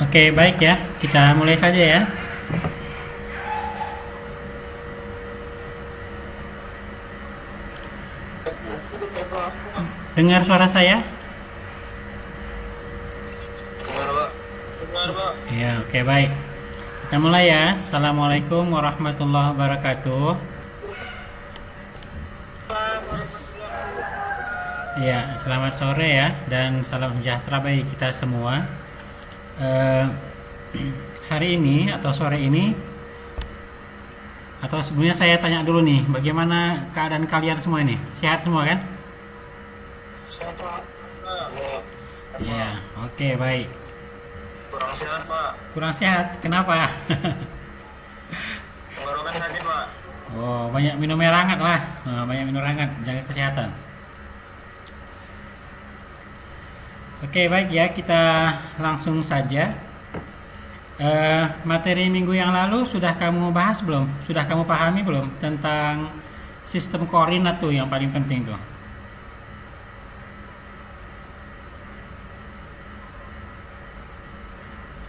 Oke, baik ya. Kita mulai saja ya. Dengar suara saya? Dengar pak. Dengar pak. Ya, oke baik. Kita mulai ya. Assalamualaikum warahmatullahi wabarakatuh. Ya, selamat sore ya dan salam sejahtera bagi kita semua. Eh, Hari ini atau sore ini atau sebelumnya saya tanya dulu nih, bagaimana keadaan kalian semua ini? Sehat semua kan? Sehat pak. Ya, oke baik. Kurang sehat pak. Kurang sehat, kenapa? Tenggorokan sakit pak. Oh, banyak minum air hangat lah. Nah, banyak minum air hangat, jaga kesehatan. Oke, baik ya, kita langsung saja. Materi minggu yang lalu sudah kamu bahas belum? Sudah kamu pahami belum tentang sistem koordinat tuh yang paling penting tuh?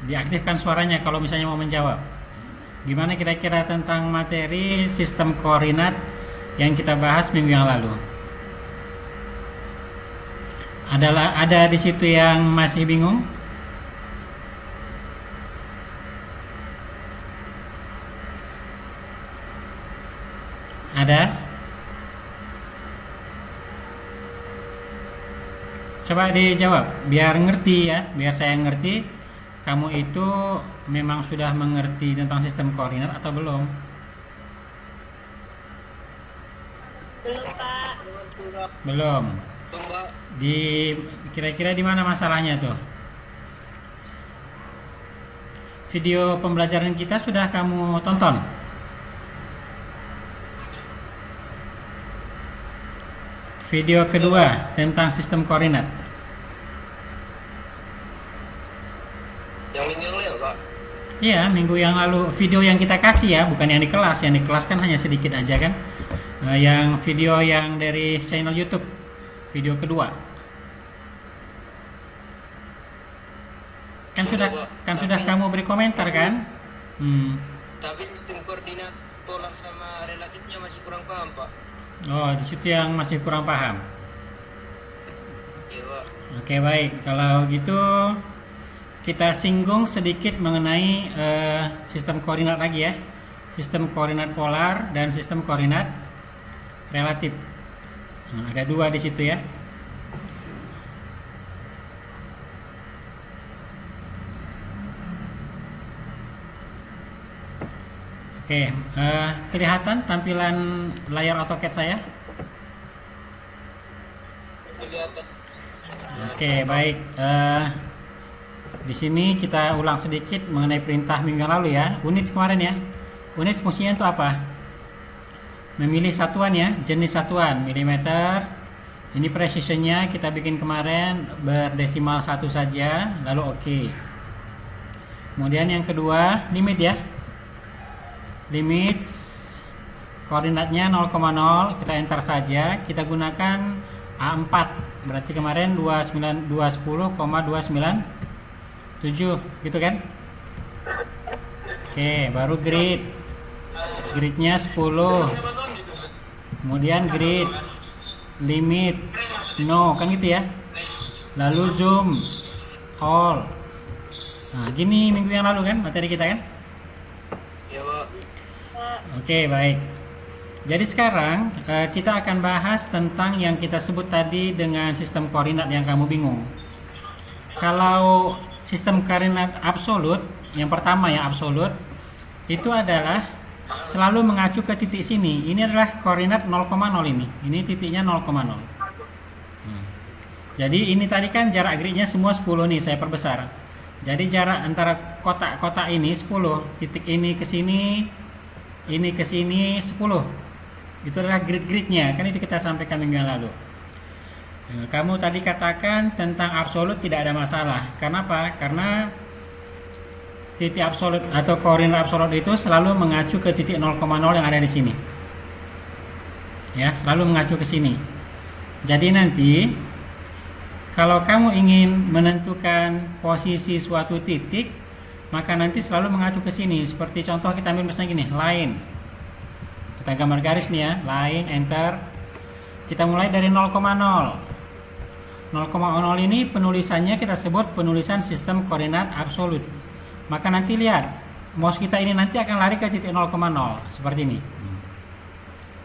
Diaktifkan suaranya kalau misalnya mau menjawab. Gimana kira-kira tentang materi sistem koordinat yang kita bahas minggu yang lalu? Ada di situ yang masih bingung? Ada? Coba dijawab, biar ngerti ya, biar saya ngerti. Kamu itu memang sudah mengerti tentang sistem koordinat atau belum? Belum, Pak. Belum. Mbak. Kira-kira di mana masalahnya tuh? Video pembelajaran kita sudah kamu tonton? Video kedua tentang sistem koordinat. Yang minggu yang lalu pak. Iya, minggu yang lalu video yang kita kasih ya, bukan yang di kelas. Yang di kelas kan hanya sedikit aja kan. Yang video yang dari channel YouTube, video kedua. Sudah kamu beri komentar kan? Tapi sistem koordinat polar sama relatifnya masih kurang paham pak. Oh, di situ yang masih kurang paham. Iya pak. Oke, baik. Kalau gitu kita singgung sedikit mengenai sistem koordinat lagi ya. Sistem koordinat polar dan sistem koordinat relatif. Nah, ada dua di situ ya. Oke, kelihatan tampilan layar AutoCAD saya? Kelihatan. Oke, baik. Di sini kita ulang sedikit mengenai perintah minggu yang lalu ya. Unit kemarin ya. Unit fungsinya itu apa? Memilih satuan ya, jenis satuan milimeter. Ini precisionnya kita bikin kemarin berdesimal 1 saja, lalu oke. Kemudian yang kedua, limit ya. Limit koordinatnya 0,0, kita enter saja. Kita gunakan A4. Berarti kemarin 210,297 gitu kan? Oke, baru grid. Gridnya 10. Kemudian grid limit no kan gitu ya. Lalu zoom all. Nah, gini minggu yang lalu kan materi kita kan? Iya pak. Oke, baik. Jadi sekarang kita akan bahas tentang yang kita sebut tadi dengan sistem koordinat yang kamu bingung. Kalau sistem koordinat absolut, yang pertama yang absolut, itu adalah selalu mengacu ke titik sini. Ini adalah koordinat 0,0 ini. Ini titiknya 0,0. Jadi ini tadi kan jarak gridnya semua 10 nih, saya perbesar. Jadi jarak antara kotak-kotak ini 10, titik ini ke sini ke sini 10. Itu adalah grid-gridnya, kan itu kita sampaikan minggu yang lalu. Kamu tadi katakan tentang absolut tidak ada masalah. Kenapa? Karena titik absolut atau koordinat absolut itu selalu mengacu ke titik 0,0 yang ada di sini. Ya, selalu mengacu ke sini. Jadi nanti kalau kamu ingin menentukan posisi suatu titik, maka nanti selalu mengacu ke sini. Seperti contoh kita ambil misalnya gini, line. Kita gambar garis nih ya, line, enter. Kita mulai dari 0,0. 0,0 ini penulisannya kita sebut penulisan sistem koordinat absolut. Maka nanti lihat, mouse kita ini nanti akan lari ke titik 0,0 seperti ini.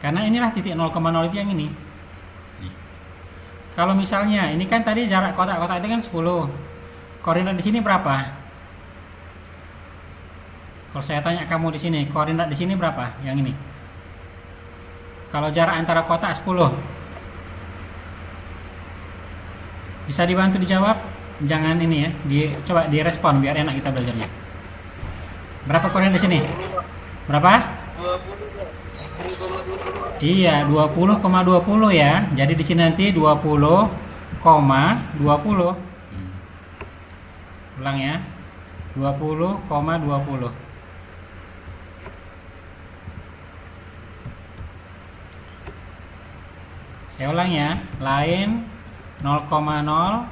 Karena inilah titik 0,0 itu yang ini. Kalau misalnya ini kan tadi jarak kotak-kotak itu kan 10. Koordinat di sini berapa? Kalau saya tanya kamu di sini, koordinat di sini berapa? Yang ini. Kalau jarak antara kotak 10. Bisa dibantu dijawab? Jangan ini ya, coba direspon biar enak kita belajarnya. Berapa koordinat di sini? Berapa? 20,20. Iya, 20,20 ya. Jadi di sini nanti 20,20. Ulang ya. 20,20. Saya ulang ya. Line 0,0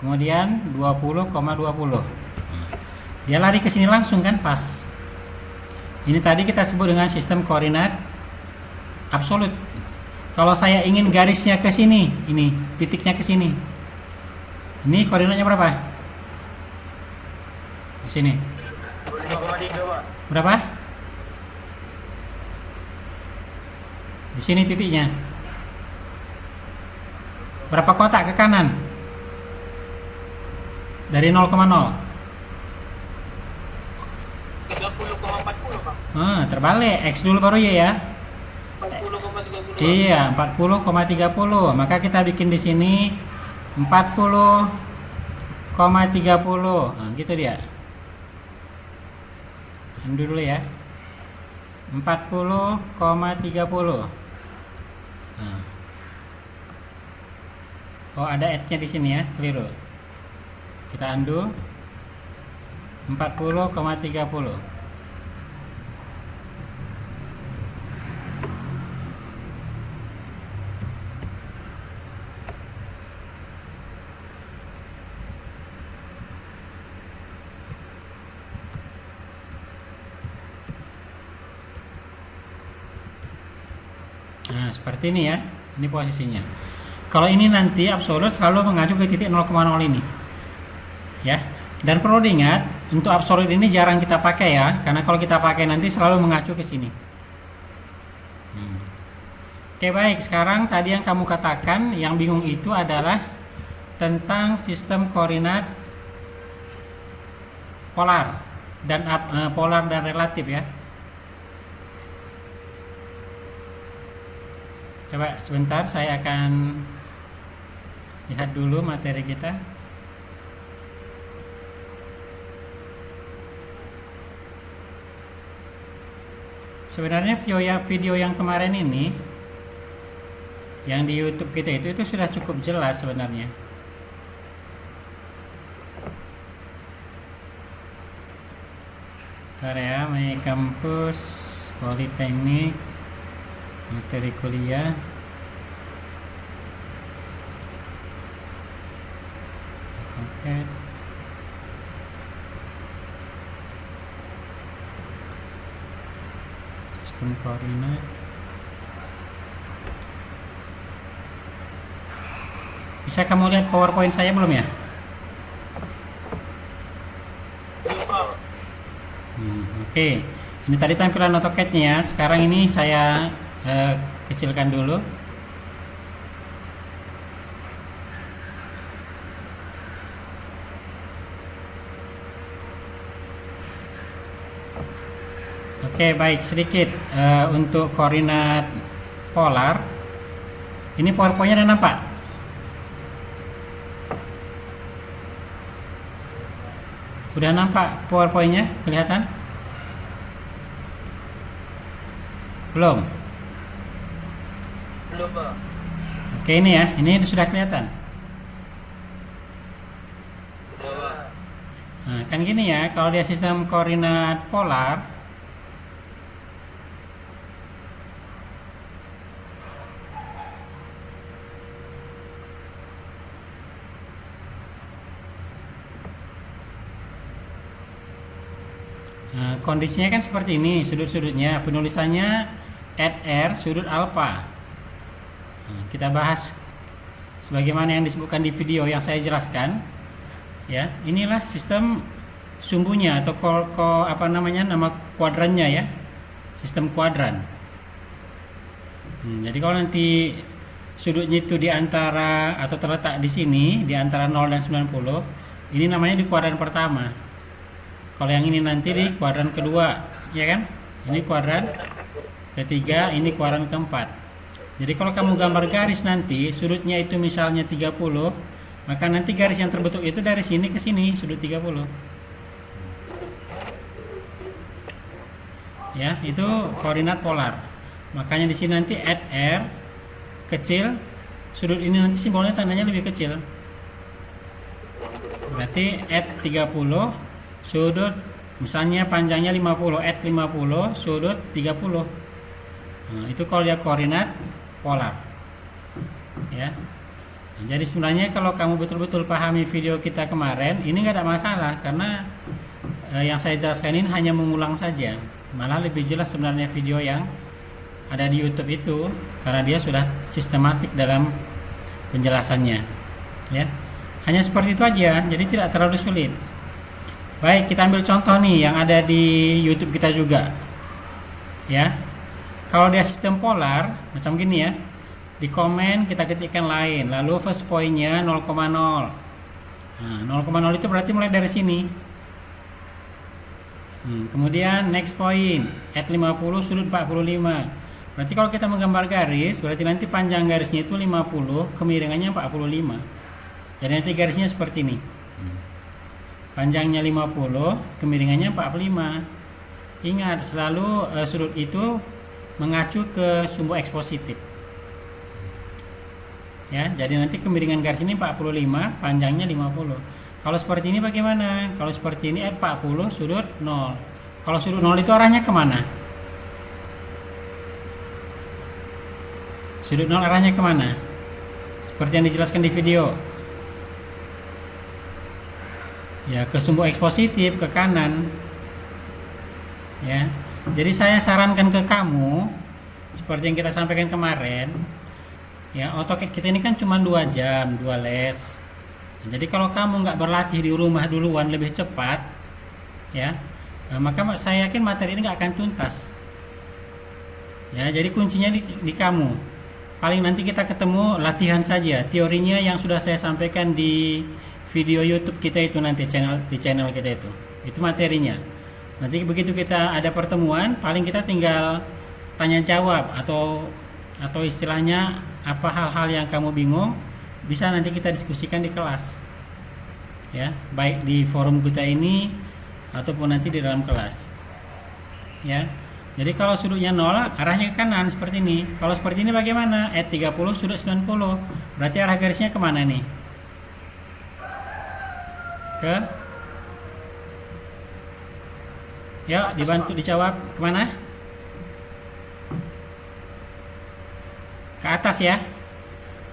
kemudian 20,20. Dia lari ke sini langsung kan, pas. Ini tadi kita sebut dengan sistem koordinat absolut. Kalau saya ingin garisnya ke sini, ini titiknya ke sini. Ini koordinatnya berapa? Di sini. 5,3, Pak. Berapa? Di sini titiknya. Berapa kotak ke kanan? Dari 0,0. 30,40, Pak. Terbalik. X dulu baru Y ya. 40,30. Iya, 40,30. Maka kita bikin di sini 40,30. Gitu dia. Undo dulu ya. 40,30. Oh, ada add-nya di sini ya, keliru. Kita undo. 40,30. Nah, seperti ini ya. Ini posisinya. Kalau ini nanti absolut selalu mengacu ke titik 0,0 ini. Ya. Dan perlu diingat, untuk absolut ini jarang kita pakai ya, karena kalau kita pakai nanti selalu mengacu ke sini. Oke, baik. Sekarang tadi yang kamu katakan, yang bingung itu adalah tentang sistem koordinat polar dan relatif ya. Coba sebentar, saya akan lihat dulu materi kita. Sebenarnya video yang kemarin ini, yang di YouTube kita itu sudah cukup jelas sebenarnya. Area My Kampus Politeknik, materi kuliah. Oke. Sistem koordinat. Bisa kamu lihat PowerPoint saya belum ya? Oke. Ini tadi tampilan AutoCAD-nya ya. Sekarang ini saya kecilkan dulu. Oke, baik, sedikit untuk koordinat polar. Ini PowerPoint-nya udah nampak? Udah nampak PowerPoint-nya? Kelihatan? Belum? Belum, Pak. Oke, ini ya, ini sudah kelihatan. Udah, Pak. Nah, kan gini ya, kalau dia sistem koordinat polar, Kondisinya kan seperti ini sudut-sudutnya, penulisannya at R sudut alfa. Kita bahas sebagaimana yang disebutkan di video yang saya jelaskan. Ya, inilah sistem sumbunya atau nama kuadrannya ya, sistem kuadran. Jadi kalau nanti sudutnya itu di antara atau terletak di sini di antara 0 dan 90, ini namanya di kuadran pertama. Kalau yang ini nanti di kuadran kedua, ya kan? Ini kuadran ketiga, ini kuadran keempat. Jadi kalau kamu gambar garis nanti sudutnya itu misalnya 30, maka nanti garis yang terbentuk itu dari sini ke sini sudut 30. Ya, itu koordinat polar. Makanya di sini nanti at R kecil, sudut ini nanti simbolnya tandanya lebih kecil. Berarti at 30 sudut misalnya panjangnya 50, at 50 sudut 30. Itu kalau dia koordinat polar. Ya. Jadi sebenarnya kalau kamu betul-betul pahami video kita kemarin, ini nggak ada masalah karena yang saya jelaskan ini hanya mengulang saja. Malah lebih jelas sebenarnya video yang ada di YouTube itu karena dia sudah sistematik dalam penjelasannya. Ya. Hanya seperti itu aja, jadi tidak terlalu sulit. Baik, kita ambil contoh nih yang ada di YouTube kita juga. Ya. Kalau dia sistem polar macam gini ya. Di komen kita ketikkan lain, lalu first point-nya 0,0. Nah, 0,0 itu berarti mulai dari sini. Kemudian next point at 50 sudut 45. Berarti kalau kita menggambar garis, berarti nanti panjang garisnya itu 50, kemiringannya 45. Jadi nanti garisnya seperti ini. Panjangnya 50, kemiringannya 45. Ingat, selalu sudut itu mengacu ke sumbu X positif. Ya, jadi nanti kemiringan garis ini 45, panjangnya 50. Kalau seperti ini bagaimana? Kalau seperti ini at 40 sudut 0. Kalau sudut 0 itu arahnya kemana? Sudut 0 arahnya kemana? Seperti yang dijelaskan di video. Ya, ke sumbu X positif, ke kanan. Ya. Jadi saya sarankan ke kamu seperti yang kita sampaikan kemarin. Ya, AutoCAD kita ini kan cuma 2 jam, 2 les. Jadi kalau kamu nggak berlatih di rumah duluan lebih cepat, ya, maka saya yakin materi ini nggak akan tuntas. Ya, jadi kuncinya di kamu. Paling nanti kita ketemu latihan saja, teorinya yang sudah saya sampaikan di video YouTube kita itu nanti di channel kita itu materinya. Nanti begitu kita ada pertemuan, paling kita tinggal tanya jawab atau istilahnya apa hal-hal yang kamu bingung bisa nanti kita diskusikan di kelas. Ya, baik di forum kita ini ataupun nanti di dalam kelas. Ya. Jadi kalau sudutnya 0 arahnya ke kanan seperti ini. Kalau seperti ini bagaimana? At 30 sudut 90. Berarti arah garisnya kemana nih? Ya, dibantu dijawab kemana? Ke atas ya.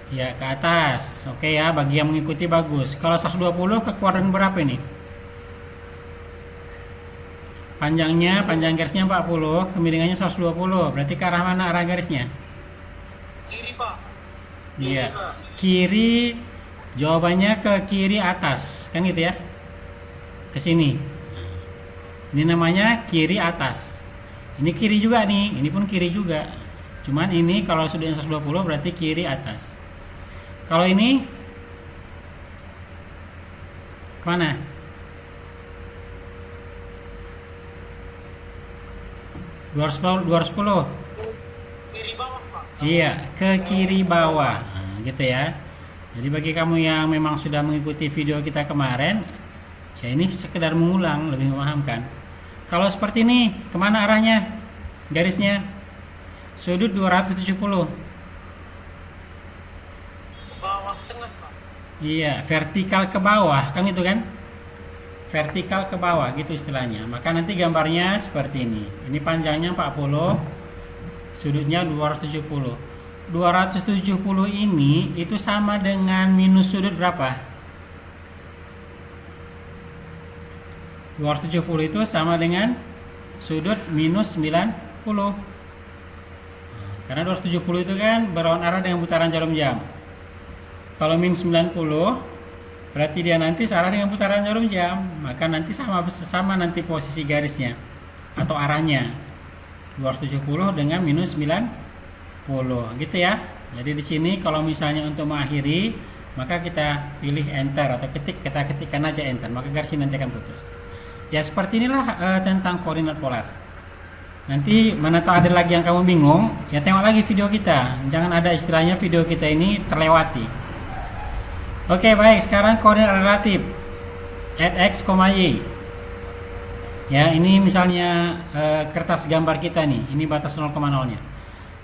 Ya, ke atas. Oke ya, bagi yang mengikuti bagus. Kalau 120 ke kuadran berapa ini? Panjang garisnya 40, kemiringannya 120. Berarti ke arah mana arah garisnya? Kiri, Pak. Iya. Kiri, jawabannya ke kiri atas. Kan gitu ya? Ke sini. Ini namanya kiri atas. Ini kiri juga nih, ini pun kiri juga. Cuman ini kalau sudutnya 120 berarti kiri atas. Kalau ini kemana? Dua ratus sepuluh. Kiri bawah, Pak. Iya, ke kiri bawah. Nah, gitu ya. Jadi bagi kamu yang memang sudah mengikuti video kita kemarin, ya ini sekedar mengulang, lebih memahamkan. Kalau seperti ini, kemana arahnya? Garisnya? Sudut 270. Bawah tengah, Pak. Iya, vertikal ke bawah, kan itu kan? Vertikal ke bawah gitu istilahnya. Maka nanti gambarnya seperti ini. Ini panjangnya 40, sudutnya 270. 270 ini itu sama dengan minus sudut berapa? 270 itu sama dengan sudut minus 90. Karena 270 itu kan berlawan arah dengan putaran jarum jam. Kalau min 90 berarti dia nanti searah dengan putaran jarum jam, maka nanti sama nanti posisi garisnya atau arahnya. 270 dengan minus 90 gitu ya. Jadi di sini kalau misalnya untuk mengakhiri, maka kita pilih enter atau kita ketikkan aja enter, maka garis ini nanti akan putus. Ya seperti inilah tentang koordinat polar. Nanti mana tahu ada lagi yang kamu bingung, ya tengok lagi video kita. Jangan ada istilahnya video kita ini terlewati. Oke, baik, sekarang koordinat relatif at x, y. Ya, ini misalnya kertas gambar kita nih. Ini batas 0,0-nya.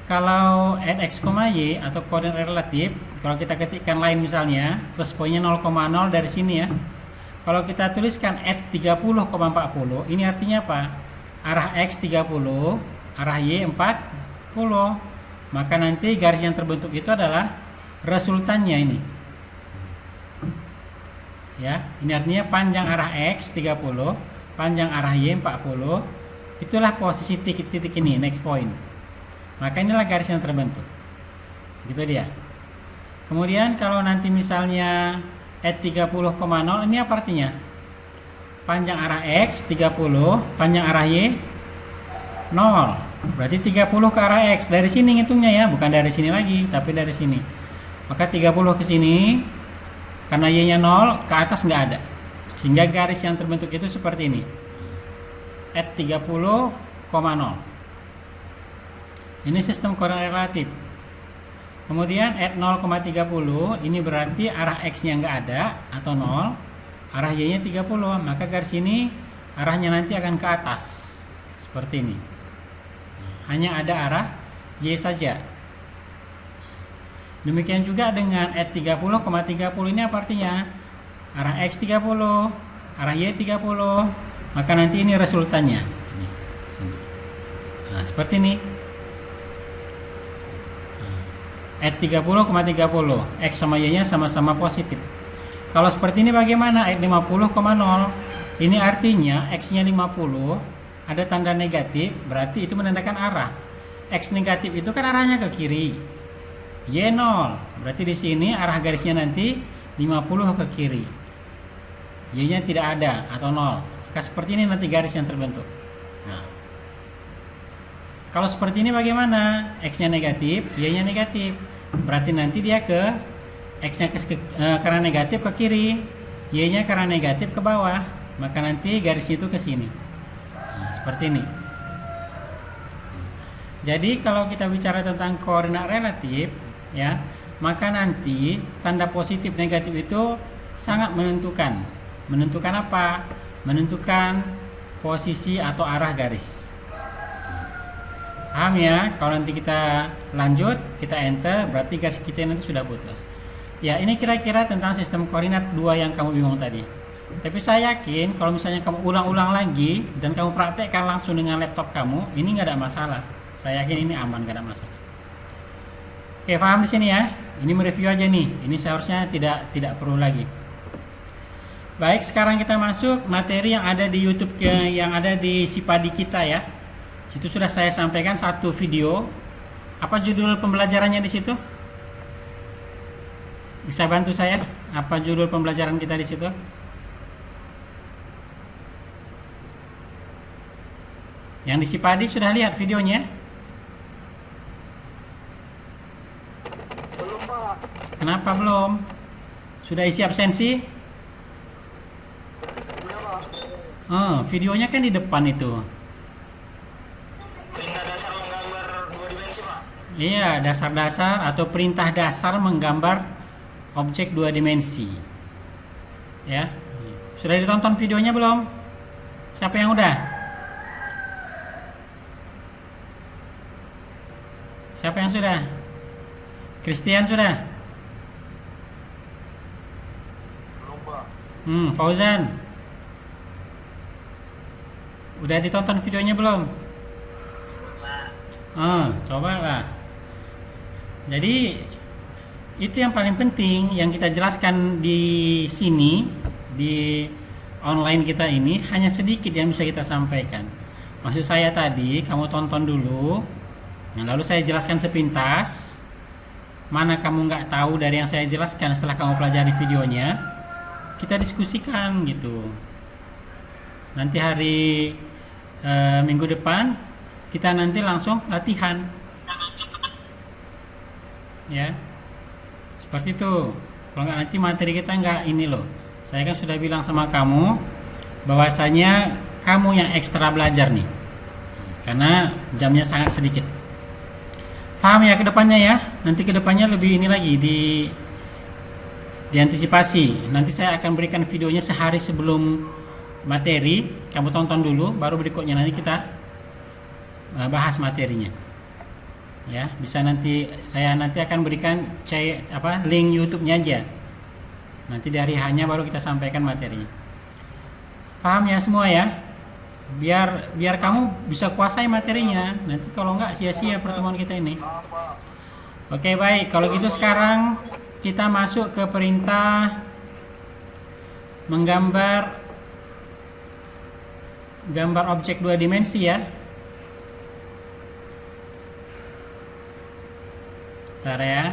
Kalau at x, y atau koordinat relatif, kalau kita ketikkan line misalnya, first point-nya 0,0 dari sini ya. Kalau kita tuliskan at 30,40, ini artinya apa? Arah x 30, arah y 40. Maka nanti garis yang terbentuk itu adalah resultannya ini. Ya, ini artinya panjang arah x 30, panjang arah y 40. Itulah posisi titik-titik ini, next point. Maka inilah garis yang terbentuk. Gitu dia. Kemudian kalau nanti misalnya at 30,0, ini apa artinya? Panjang arah x 30, panjang arah y 0. Berarti 30 ke arah x. Dari sini ngitungnya ya, bukan dari sini lagi, tapi dari sini. Maka 30 ke sini, karena y-nya 0, ke atas nggak ada. Sehingga garis yang terbentuk itu seperti ini. At 30,0. Ini sistem koordinat relatif. Kemudian at 0,30, ini berarti arah x-nya nggak ada atau 0, arah y-nya 30, maka garis ini arahnya nanti akan ke atas seperti ini. Hanya ada arah y saja. Demikian juga dengan at 30,30, ini apa artinya? Arah x 30, arah y 30, maka nanti ini resultannya. Nah, seperti ini. At 30,30, x sama y-nya sama-sama positif. Kalau seperti ini bagaimana? At 50,0, ini artinya x-nya 50, ada tanda negatif, berarti itu menandakan arah. X negatif itu kan arahnya ke kiri, y 0, berarti di sini arah garisnya nanti 50 ke kiri, y-nya tidak ada atau 0. Maka seperti ini nanti garis yang terbentuk. Nah, kalau seperti ini bagaimana? X-nya negatif, y-nya negatif. Berarti nanti dia ke X-nya karena negatif ke kiri, Y-nya karena negatif ke bawah. Maka nanti garisnya itu ke sini. Nah, seperti ini. Jadi kalau kita bicara tentang koordinat relatif, ya, maka nanti tanda positif negatif itu sangat menentukan. Menentukan apa? Menentukan posisi atau arah garis. Paham ya? Kalau nanti kita lanjut, kita enter, berarti garis kita nanti sudah putus. Ya, ini kira-kira tentang sistem koordinat 2 yang kamu bingung tadi. Tapi saya yakin kalau misalnya kamu ulang-ulang lagi dan kamu praktekkan langsung dengan laptop kamu, ini nggak ada masalah. Saya yakin ini aman, nggak ada masalah. Oke, paham di sini ya? Ini mereview aja nih. Ini seharusnya tidak perlu lagi. Baik, sekarang kita masuk materi yang ada di YouTube, yang ada di Sipadi kita ya. Situ sudah saya sampaikan satu video. Apa judul pembelajarannya di situ? Bisa bantu saya? Apa judul pembelajaran kita di situ? Yang di Sipadi sudah lihat videonya? Belum, Pak. Kenapa belum? Sudah isi absensi? Iya, Pak. Videonya kan di depan itu. Perintah dasar menggambar 2 dimensi, Pak. Iya, dasar-dasar atau perintah dasar menggambar objek 2 dimensi. Ya. Sudah ditonton videonya belum? Siapa yang udah? Siapa yang sudah? Christian sudah? Belum, Pak. Fauzan. Udah ditonton videonya belum? Coba lah. Jadi itu yang paling penting yang kita jelaskan di sini di online kita ini hanya sedikit yang bisa kita sampaikan. Maksud saya tadi, kamu tonton dulu, nah, lalu saya jelaskan sepintas. Mana kamu nggak tahu dari yang saya jelaskan setelah kamu pelajari videonya, kita diskusikan gitu. Nanti hari minggu depan kita nanti langsung latihan, ya. Seperti itu. Kalau nggak nanti materi kita nggak ini loh. Saya kan sudah bilang sama kamu bahwasanya kamu yang ekstra belajar nih, karena jamnya sangat sedikit. Paham ya kedepannya ya? Nanti kedepannya lebih ini lagi diantisipasi. Nanti saya akan berikan videonya sehari sebelum materi. Kamu tonton dulu, baru berikutnya nanti kita bahas materinya. Ya, bisa saya nanti akan berikan link YouTube-nya aja. Nanti dari hanya baru kita sampaikan materinya. Paham ya semua ya? Biar kamu bisa kuasai materinya. Nanti kalau enggak sia-sia pertemuan kita ini. Oke, baik. Kalau gitu sekarang kita masuk ke perintah menggambar objek 2 dimensi ya. Bentar ya.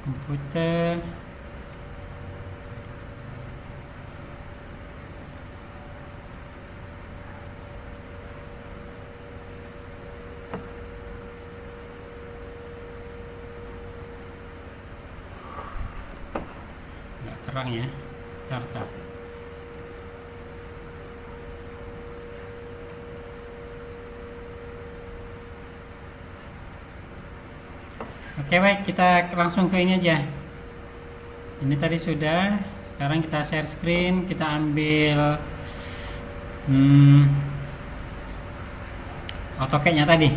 Komputer. Nggak terang ya. Bentar. Oke, baik, kita langsung ke ini aja. Ini tadi sudah. Sekarang kita share screen, kita ambil AutoCAD-nya tadi.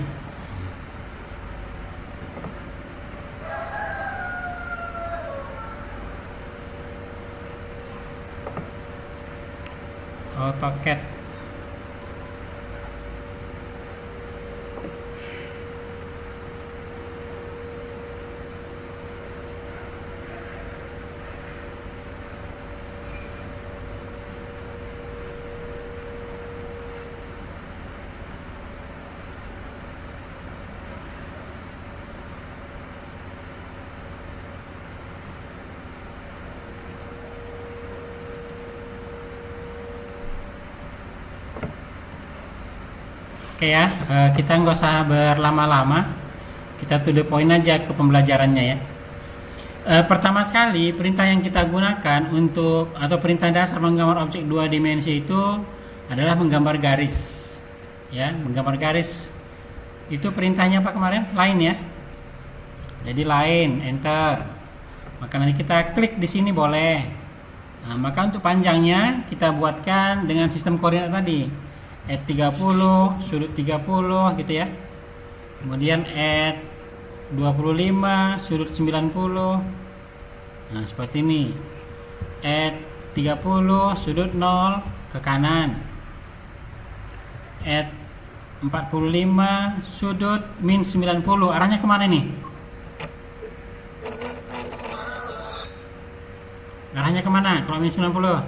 AutoCAD. Oke ya, kita nggak usah berlama-lama, kita to the point aja ke pembelajarannya ya. Pertama sekali, perintah yang kita gunakan atau perintah dasar menggambar objek 2 dimensi itu adalah menggambar garis. Ya, menggambar garis. Itu perintahnya apa kemarin? Line ya. Jadi line, enter. Maka nanti kita klik di sini boleh. Nah, maka untuk panjangnya kita buatkan dengan sistem koordinat tadi. At 30, sudut 30 gitu ya. Kemudian at 25, sudut 90. Nah, seperti ini. At 30, sudut 0 ke kanan. At 45, sudut min 90. Arahnya kemana nih? Arahnya kemana kalau min 90?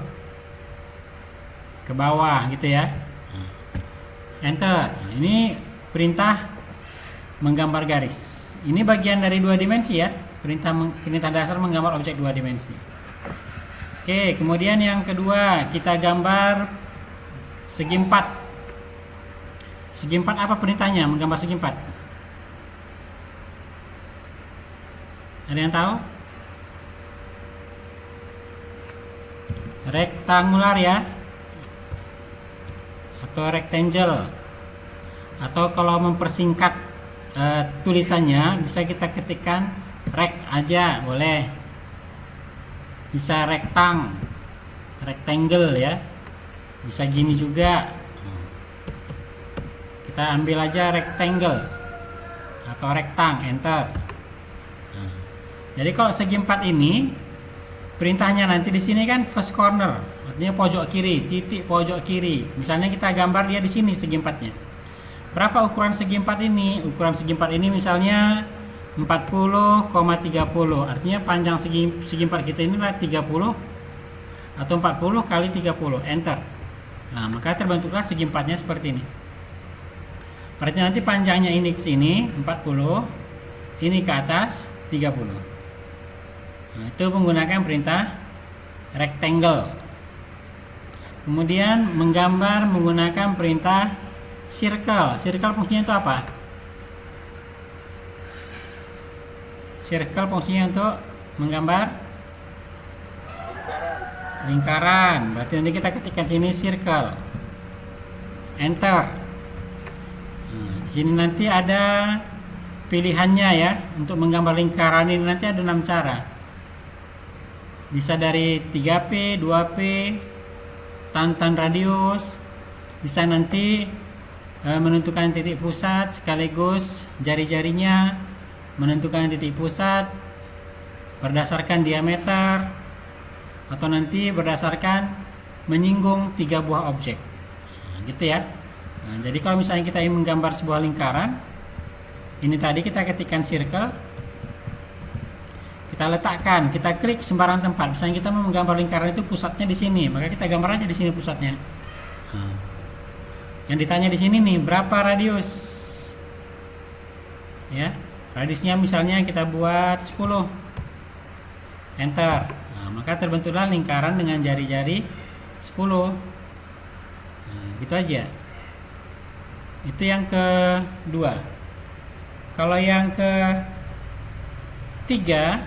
Ke bawah gitu ya. Enter. Nah, ini perintah menggambar garis. Ini bagian dari 2 dimensi ya. Perintah dasar menggambar objek 2 dimensi. Oke, kemudian yang kedua kita gambar segi 4. Segi 4 apa perintahnya menggambar segi 4? Ada yang tahu? Rektangular ya. Atau rectangle, atau kalau mempersingkat tulisannya bisa kita ketikkan rek aja boleh, bisa rektang rectangle ya. Bisa gini juga. Kita ambil aja rectangle atau rektang, enter. Jadi kalau segi 4 ini perintahnya nanti di sini kan first corner, artinya pojok kiri, titik pojok kiri. Misalnya kita gambar dia di sini segi 4-nya. Berapa ukuran segi 4 ini? Ukuran segi 4 ini misalnya 40,30. Artinya panjang segi 4 kita ini adalah 30 atau 40 kali 30. Enter. Nah, maka terbentuklah segi 4-nya seperti ini. Berarti nanti panjangnya ini ke sini 40, ini ke atas 30. Nah, itu menggunakan perintah rectangle. Kemudian menggambar menggunakan perintah circle. Circle fungsinya itu apa? Circle fungsinya untuk menggambar lingkaran. Berarti nanti kita ketikkan sini circle. Enter. Nah, di sini nanti ada pilihannya ya. Untuk menggambar lingkaran ini nanti ada 6 cara. Bisa dari 3P, 2P, tantan radius. Bisa nanti menentukan titik pusat sekaligus jari-jarinya, menentukan titik pusat berdasarkan diameter, atau nanti berdasarkan menyinggung 3 buah objek. Nah, gitu ya. Nah, jadi kalau misalnya kita ingin menggambar sebuah lingkaran, ini tadi kita ketikkan circle, kita letakkan, kita klik sembarang tempat. Misalnya kita mau menggambar lingkaran itu pusatnya di sini, maka kita gambar aja di sini pusatnya. Nah, yang ditanya di sini nih, berapa radius? Ya, radiusnya misalnya kita buat 10. Enter. Nah, maka terbentuklah lingkaran dengan jari-jari 10. Nah, gitu aja. Itu yang kedua. Kalau yang ketiga,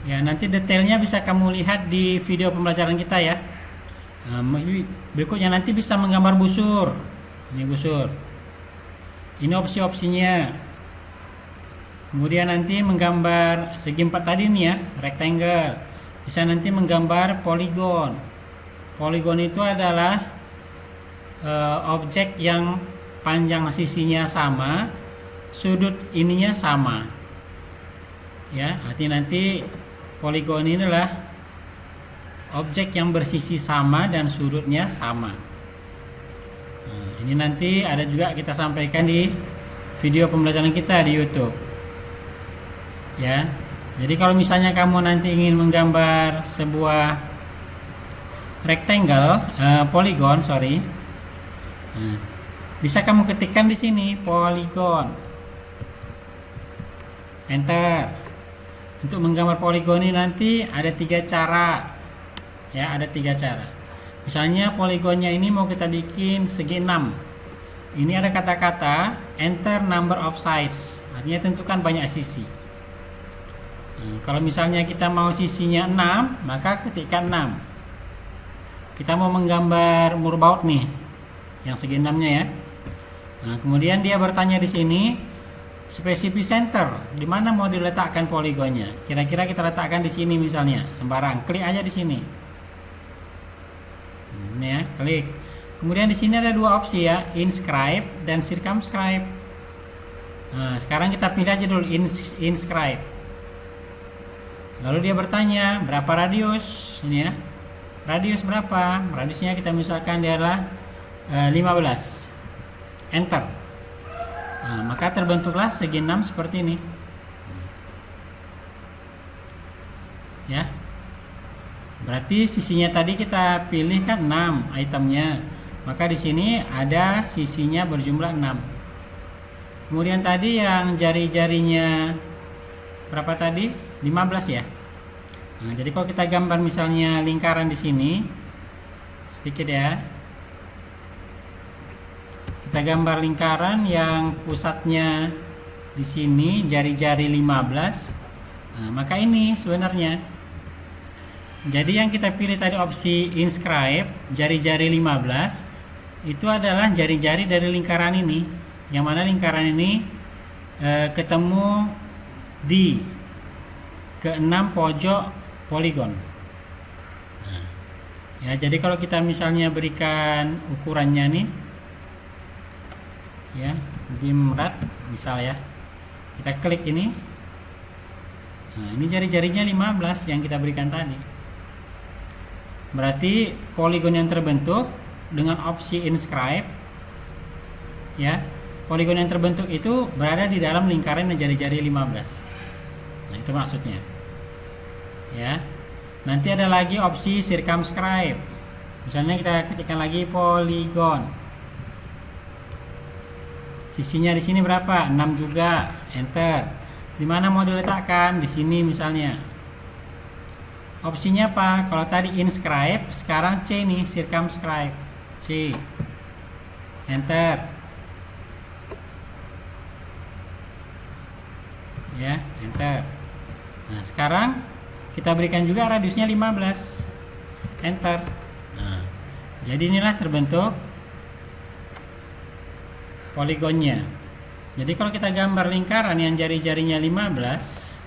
ya nanti detailnya bisa kamu lihat di video pembelajaran kita ya. Nah, berikutnya nanti bisa menggambar busur. Ini busur. Ini opsi-opsinya. Kemudian nanti menggambar segi 4 tadi nih ya, rectangle. Bisa nanti menggambar poligon. Poligon itu adalah objek yang panjang sisinya sama, sudut ininya sama. Ya, artinya nanti poligon ini adalah objek yang bersisi sama dan sudutnya sama. Nah, ini nanti ada juga kita sampaikan di video pembelajaran kita di YouTube. Ya. Jadi kalau misalnya kamu nanti ingin menggambar sebuah rectangle, poligon, nah, bisa kamu ketikkan di sini poligon. Enter. Untuk menggambar poligon ini nanti ada 3 cara. Ya, ada 3 cara. Misalnya poligonnya ini mau kita bikin segi 6. Ini ada kata-kata enter number of sides. Artinya tentukan banyak sisi. Nah, kalau misalnya kita mau sisinya 6, maka ketikkan 6. Kita mau menggambar murbaut nih, yang segi 6-nya ya. Nah, kemudian dia bertanya di sini, specific center, di mana mau diletakkan poligonnya? Kira-kira kita letakkan di sini misalnya, sembarang. Klik aja di sini. Ini ya, klik. Kemudian di sini ada 2 opsi ya, inscribe dan circumscribe. Nah, sekarang kita pilih aja dulu inscribe. Lalu dia bertanya, berapa radius? Ini ya. Radius berapa? Radiusnya kita misalkan dia adalah 15. Enter. Nah, maka terbentuklah segi 6 seperti ini. Ya. Berarti sisinya tadi kita pilih kan 6 itemnya. Maka di sini ada sisinya berjumlah 6. Kemudian tadi yang jari-jarinya berapa tadi? 15 ya. Nah, jadi kalau kita gambar misalnya lingkaran di sini sedikit ya. Kita gambar lingkaran yang pusatnya di sini jari-jari 15. Nah, maka ini sebenarnya. Jadi yang kita pilih tadi opsi inscribe jari-jari 15 itu adalah jari-jari dari lingkaran ini. Yang mana lingkaran ini ketemu di ke-6 pojok poligon. Nah, Ya, jadi kalau kita misalnya berikan ukurannya nih, ya, dimrat misal ya, kita klik ini, nah ini jari-jarinya 15 yang kita berikan tadi. Berarti poligon yang terbentuk dengan opsi inscribe, ya, poligon yang terbentuk itu berada di dalam lingkaran jari-jari 15. Nah, itu maksudnya. Ya. Nanti ada lagi opsi circumscribe. Misalnya kita ketikkan lagi poligon. Sisinya di sini berapa? 6 juga. Enter. Di mana mau diletakkan? Di sini misalnya. Opsinya apa? Kalau tadi inscribe, sekarang C nih, circumscribe. C. Enter. Ya, enter. Nah, sekarang kita berikan juga radiusnya 15. Enter. Nah, jadi inilah terbentuk poligonnya. Jadi kalau kita gambar lingkaran yang jari-jarinya 15,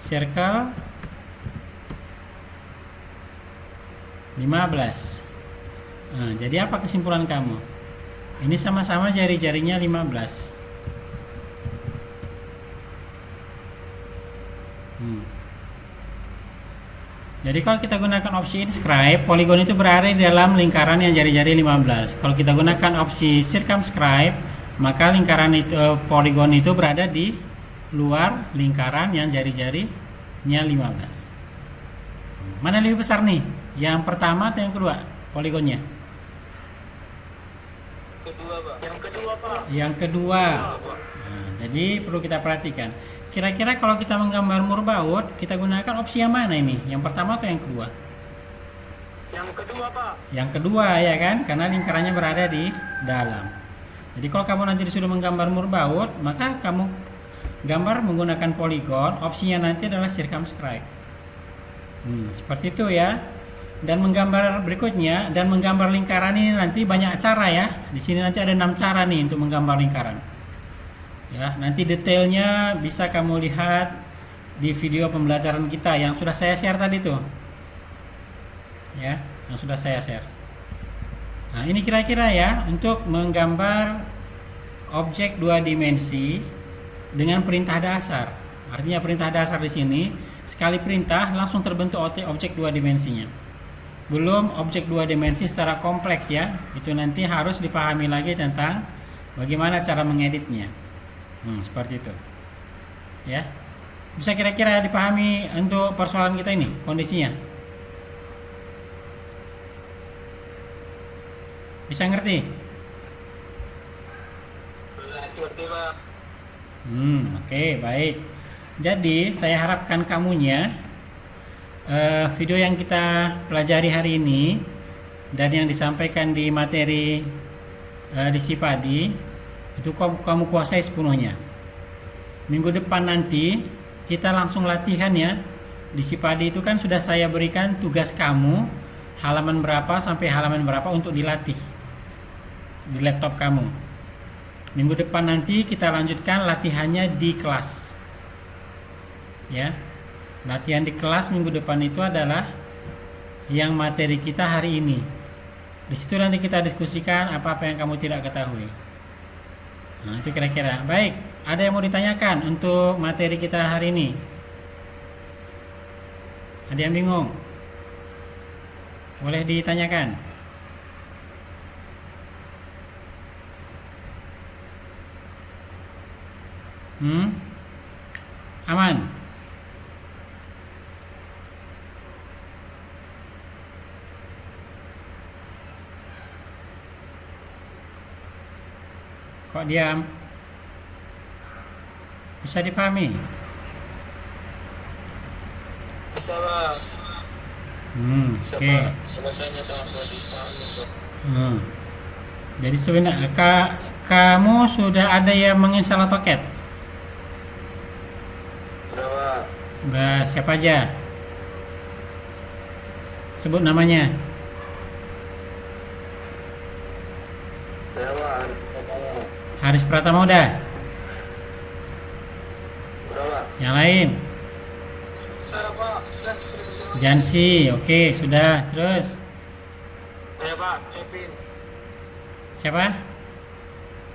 circle 15. Nah, jadi apa kesimpulan kamu? Ini sama-sama jari-jarinya 15. Jadi kalau kita gunakan opsi inscribe, poligon itu berada di dalam lingkaran yang jari-jari 15. Kalau kita gunakan opsi circumscribe, maka lingkaran itu, poligon itu berada di luar lingkaran yang jari-jarinya 15. Mana lebih besar nih? Yang pertama atau yang kedua? Poligonnya? Kedua, Pak. Yang kedua, Pak. Yang kedua. Nah, jadi perlu kita perhatikan. Kira-kira kalau kita menggambar murbaut, kita gunakan opsi yang mana ini? Yang pertama atau yang kedua? Yang kedua, Pak. Yang kedua ya kan, karena lingkarannya berada di dalam. Jadi kalau kamu nanti disuruh menggambar murbaut, maka kamu gambar menggunakan poligon, opsinya nanti adalah circumscribe. Seperti itu ya. Dan menggambar berikutnya, dan menggambar lingkaran ini nanti banyak cara ya. Di sini nanti ada 6 cara nih untuk menggambar lingkaran. Ya, nanti detailnya bisa kamu lihat di video pembelajaran kita yang sudah saya share tadi tuh. Ya, yang sudah saya share. Nah, ini kira-kira ya untuk menggambar objek 2 dimensi dengan perintah dasar. Artinya perintah dasar di sini sekali perintah langsung terbentuk objek 2 dimensinya. Belum objek 2 dimensi secara kompleks ya. Itu nanti harus dipahami lagi tentang bagaimana cara mengeditnya. Seperti itu. Ya. Bisa kira-kira dipahami untuk persoalan kita ini kondisinya? Bisa ngerti? Ngerti, Pak. Oke, baik. Jadi saya harapkan kamunya video yang kita pelajari hari ini dan yang disampaikan di materi di Sipadi itu kamu kuasai sepenuhnya. Minggu depan nanti kita langsung latihan ya. Di Sipadi itu kan sudah saya berikan tugas kamu halaman berapa sampai halaman berapa untuk dilatih di laptop kamu. Minggu depan nanti kita lanjutkan latihannya di kelas. Ya. Latihan di kelas minggu depan itu adalah yang materi kita hari ini. Di situ nanti kita diskusikan apa-apa yang kamu tidak ketahui. Nah, itu kira-kira. Baik, ada yang mau ditanyakan untuk materi kita hari ini? Ada yang bingung? Boleh ditanyakan. Aman? Kok diam? Bisa dipahami? Bisa, Pak. Oke. Selesainya tanpa dipahami, Pak. Jadi sebenarnya kamu sudah ada yang menginstal AutoCAD? Berapa? Siapa aja? Sebut namanya. Haris Pratama udah. Berapa? Yang lain? Saya, Pak. Jansi, oke, sudah. Terus Pak, Kevin. Siapa?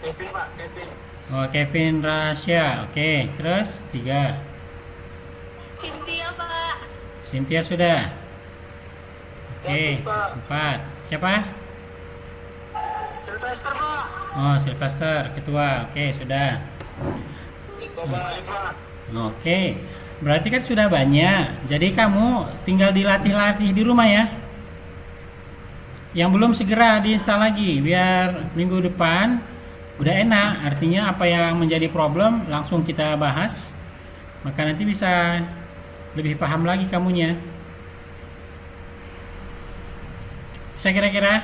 Kevin Pak, Kevin. Oh, Kevin Rasya. Oke, terus 3. Cynthia, Pak. Cynthia sudah. Oke, David, Pak. 4. Siapa? Sylvester Pak. Oh, Sylvester, ketua. Oke, sudah. Niko Pak. Oke, berarti kan sudah banyak. Jadi kamu tinggal dilatih-latih di rumah ya. Yang belum segera diinstal lagi, biar minggu depan udah enak. Artinya apa yang menjadi problem langsung kita bahas. Maka nanti bisa lebih paham lagi kamunya. Bisa kira-kira?